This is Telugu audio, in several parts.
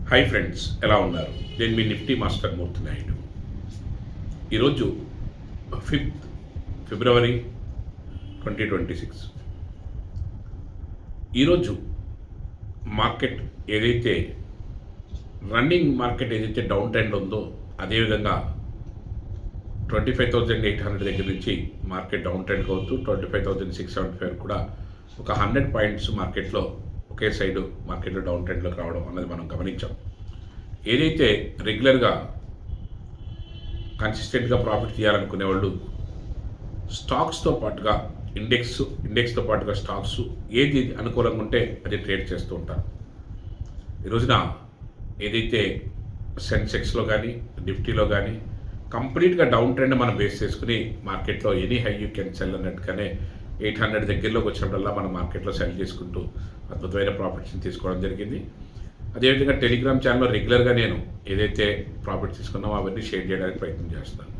హాయ్ ఫ్రెండ్స్, ఎలా ఉన్నారు? నేను మీ నిఫ్టీ మాస్టర్ మూర్తి నాయుడు. ఈరోజు 5th ఫిబ్రవరి 2026. ఈరోజు మార్కెట్ ఏదైతే రన్నింగ్ మార్కెట్ ఏదైతే డౌన్ ట్రెండ్ ఉందో అదేవిధంగా 25,800 దగ్గర నుంచి మార్కెట్ డౌన్ ట్రెండ్ అవుతూ 25,675 కూడా ఒక 100 పాయింట్స్ మార్కెట్లో ఒకే సైడు మార్కెట్లో డౌన్ ట్రెండ్లోకి రావడం అన్నది మనం గమనించాం. ఏదైతే రెగ్యులర్గా కన్సిస్టెంట్గా ప్రాఫిట్ తీయాలనుకునే వాళ్ళు స్టాక్స్తో పాటుగా ఇండెక్స్తో పాటుగా స్టాక్స్ ఏది అనుకూలంగా ఉంటే అది ట్రేడ్ చేస్తూ ఉంటారు. ఈ రోజున ఏదైతే సెన్సెక్స్లో కానీ నిఫ్టీలో కానీ కంప్లీట్గా డౌన్ ట్రెండ్ మనం బేస్ చేసుకుని మార్కెట్లో any high you can sell అన్నట్టుగానే 800 దగ్గరలోకి వచ్చినప్పుడల్లా మనం మార్కెట్లో సెల్ చేసుకుంటూ అద్భుతమైన ప్రాఫిట్స్ని తీసుకోవడం జరిగింది. అదేవిధంగా టెలిగ్రామ్ ఛానల్లో రెగ్యులర్గా నేను ఏదైతే ప్రాఫిట్ తీసుకున్నామో అవన్నీ షేర్ చేయడానికి ప్రయత్నం చేస్తాను.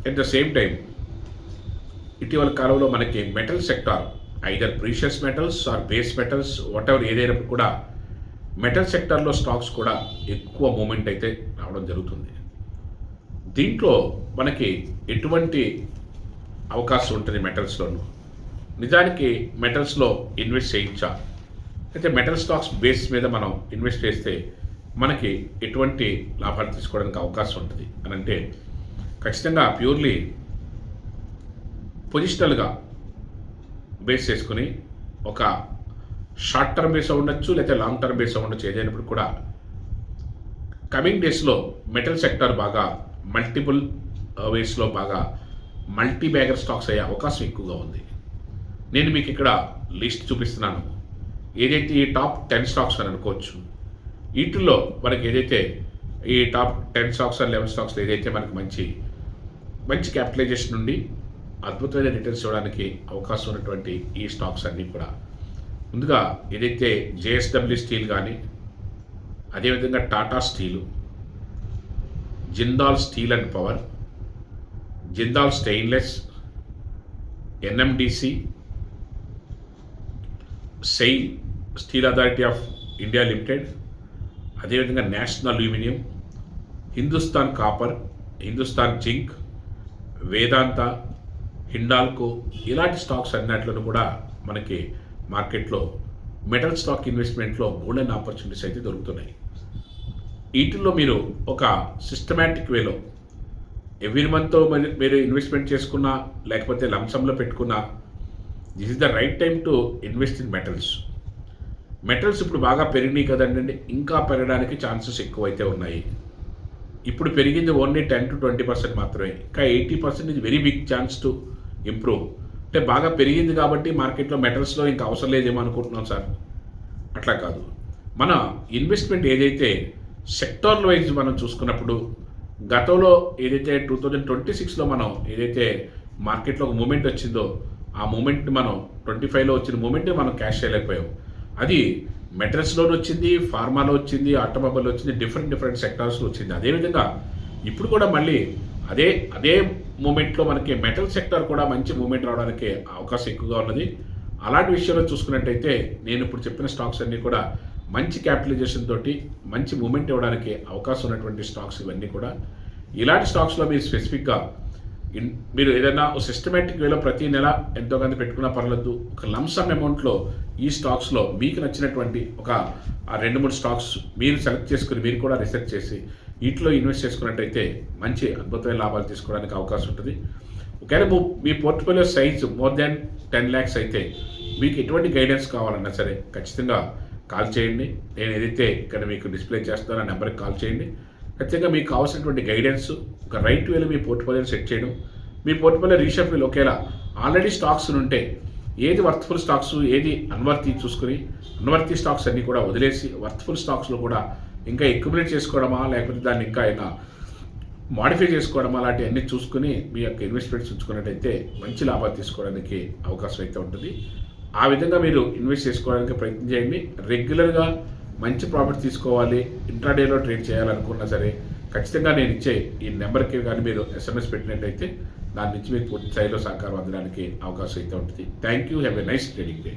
అట్ ద సేమ్ టైం ఇటీవల కాలంలో మనకి metal sector either precious metals or base metals whatever ఏదైనప్పుడు కూడా మెటల్ సెక్టార్లో స్టాక్స్ కూడా ఎక్కువ మూమెంట్ అయితే రావడం జరుగుతుంది. దీంట్లో మనకి ఎటువంటి అవకాశం ఉంటుంది మెటల్స్లోనూ? నిజానికి మెటల్స్లో ఇన్వెస్ట్ చేయించా అయితే మెటల్ స్టాక్స్ బేస్ మీద మనం ఇన్వెస్ట్ చేస్తే మనకి ఎటువంటి లాభాలు తీసుకోవడానికి అవకాశం ఉంటుంది అని అంటే ఖచ్చితంగా ప్యూర్లీ పొజిషనల్గా బేస్ చేసుకుని ఒక షార్ట్ టర్మ్ బేస్ ఉండొచ్చు లేకపోతే లాంగ్ టర్మ్ బేస్ ఉండొచ్చు. ఏదైనప్పుడు కూడా కమింగ్ డేస్లో మెటల్ సెక్టర్ బాగా మల్టిపుల్ వేస్లో బాగా మల్టీ బ్యాగర్ స్టాక్స్ అయ్యే అవకాశం ఎక్కువగా ఉంది. నేను మీకు ఇక్కడ లిస్ట్ చూపిస్తున్నాను. ఏదైతే ఈ టాప్ 10 స్టాక్స్ అని అనుకోవచ్చు, వీటిల్లో మనకి ఏదైతే ఈ టాప్ 10 స్టాక్స్ 11 స్టాక్స్ ఏదైతే మనకి మంచి క్యాపిటలైజేషన్ నుండి అద్భుతమైన రిటర్న్స్ ఇవ్వడానికి అవకాశం ఉన్నటువంటి ఈ స్టాక్స్ అన్నీ కూడా ముందుగా ఏదైతే జేఎస్డబ్ల్యూ స్టీల్ కానీ అదేవిధంగా Tata steel, Jindal steel and power, Jindal stainless, NMDC, SAIL steel authority of India limited, అదేవిధంగా national aluminium, Hindustan copper, Hindustan zinc, Vedanta, Hindalco ఇలాంటి స్టాక్స్ అన్నిట్లను కూడా మనకి మార్కెట్లో మెటల్ స్టాక్ ఇన్వెస్ట్మెంట్లో గోల్డెన్ ఆపర్చునిటీస్ అయితే దొరుకుతున్నాయి. వీటిల్లో మీరు ఒక సిస్టమాటిక్ వేలో ఎవ్రీ మంత్తో మీరు ఇన్వెస్ట్మెంట్ చేసుకున్నా లేకపోతే లంసంలో పెట్టుకున్నా this is the right time to invest in metals. Metals ఇప్పుడు బాగా పెరిగినాయి కదండి, ఇంకా పెరగడానికి ఛాన్సెస్ ఎక్కువైతే ఉన్నాయి. ఇప్పుడు పెరిగింది ఓన్లీ 10 to 20% మాత్రమే, ఇంకా 80% ఇది very big chance to improve. అంటే బాగా పెరిగింది కాబట్టి మార్కెట్లో మెటల్స్లో ఇంకా అవసరం లేదేమో అనుకుంటున్నాం సార్. అట్లా కాదు, మన ఇన్వెస్ట్మెంట్ ఏదైతే సెక్టార్ వైజ్ మనం చూసుకున్నప్పుడు గతంలో ఏదైతే 2026లో మనం ఏదైతే మార్కెట్లో ఒక మూమెంట్ వచ్చిందో ఆ మూమెంట్ మనం 25లో వచ్చిన మూమెంటే మనం క్యాష్ చేయలేకపోయాం. అది మెటల్స్లోనే వచ్చింది, ఫార్మాలో వచ్చింది, ఆటోమొబైల్ వచ్చింది, డిఫరెంట్ సెక్టార్స్లో వచ్చింది. అదేవిధంగా ఇప్పుడు కూడా మళ్ళీ అదే మూమెంట్లో మనకి మెటల్ సెక్టార్ కూడా మంచి మూమెంట్ రావడానికి అవకాశం ఎక్కువగా ఉన్నది. అలాంటి విషయంలో చూసుకున్నట్టయితే నేను ఇప్పుడు చెప్పిన స్టాక్స్ అన్నీ కూడా మంచి క్యాపిటలైజేషన్ తోటి మంచి మూమెంట్ ఇవ్వడానికి అవకాశం ఉన్నటువంటి స్టాక్స్ ఇవన్నీ కూడా. ఇలాంటి స్టాక్స్లో మీరు స్పెసిఫిక్గా మీరు ఏదైనా సిస్టమేటిక్ వేలో ప్రతి నెల ఎంతో కొంత పెట్టుకున్నా పర్లేదు. ఒక లంసమ్ అమౌంట్లో ఈ స్టాక్స్లో మీకు నచ్చినటువంటి ఒక 2-3 స్టాక్స్ మీరు సెలెక్ట్ చేసుకుని మీరు కూడా రీసెర్చ్ చేసి వీటిలో ఇన్వెస్ట్ చేసుకున్నట్టయితే మంచి అద్భుతమైన లాభాలు తీసుకోవడానికి అవకాశం ఉంటుంది. ఒకవేళ మీ portfolio size more than 10 lakhs అయితే మీకు ఎటువంటి గైడెన్స్ కావాలన్నా సరే ఖచ్చితంగా కాల్ చేయండి. నేను ఏదైతే ఇక్కడ మీకు డిస్ప్లే చేస్తానో ఆ నెంబర్కి కాల్ చేయండి. ఖచ్చితంగా మీకు కావాల్సినటువంటి గైడెన్స్ ఒక రైట్ వేలో మీ పోర్ట్ఫోలియోని సెట్ చేయడం, మీ పోర్ట్ఫోలియో రీషఫిల్ ఒకేలా ఆల్రెడీ స్టాక్స్ ఉంటే ఏది వర్త్ఫుల్ స్టాక్స్ ఏది అన్వర్తి చూసుకుని అన్వర్తి స్టాక్స్ అన్నీ కూడా వదిలేసి వర్త్ఫుల్ స్టాక్స్లో కూడా ఇంకా ఎక్యుములేట్ చేసుకోవడమా లేకపోతే దాన్ని ఇంకా అయినా మాడిఫై చేసుకోవడమా అలాంటివన్నీ చూసుకుని మీ యొక్క ఇన్వెస్ట్మెంట్స్ ఉంచుకున్నట్టయితే మంచి లాభాలు తీసుకోవడానికి అవకాశం అయితే ఉంటుంది. ఆ విధంగా మీరు ఇన్వెస్ట్ చేసుకోవడానికి ప్రయత్నం చేయండి. రెగ్యులర్గా మంచి ప్రాఫిట్ తీసుకోవాలి, ఇంట్రాడేలో ట్రేడ్ చేయాలనుకున్నా సరే ఖచ్చితంగా నేను ఇచ్చే ఈ నెంబర్కి కానీ మీరు SMS పెట్టినట్టయితే దాని నుంచి మీకు పూర్తి స్థాయిలో సహకారం అందడానికి అవకాశం అయితే ఉంటుంది. Thank you. Have a nice trading day.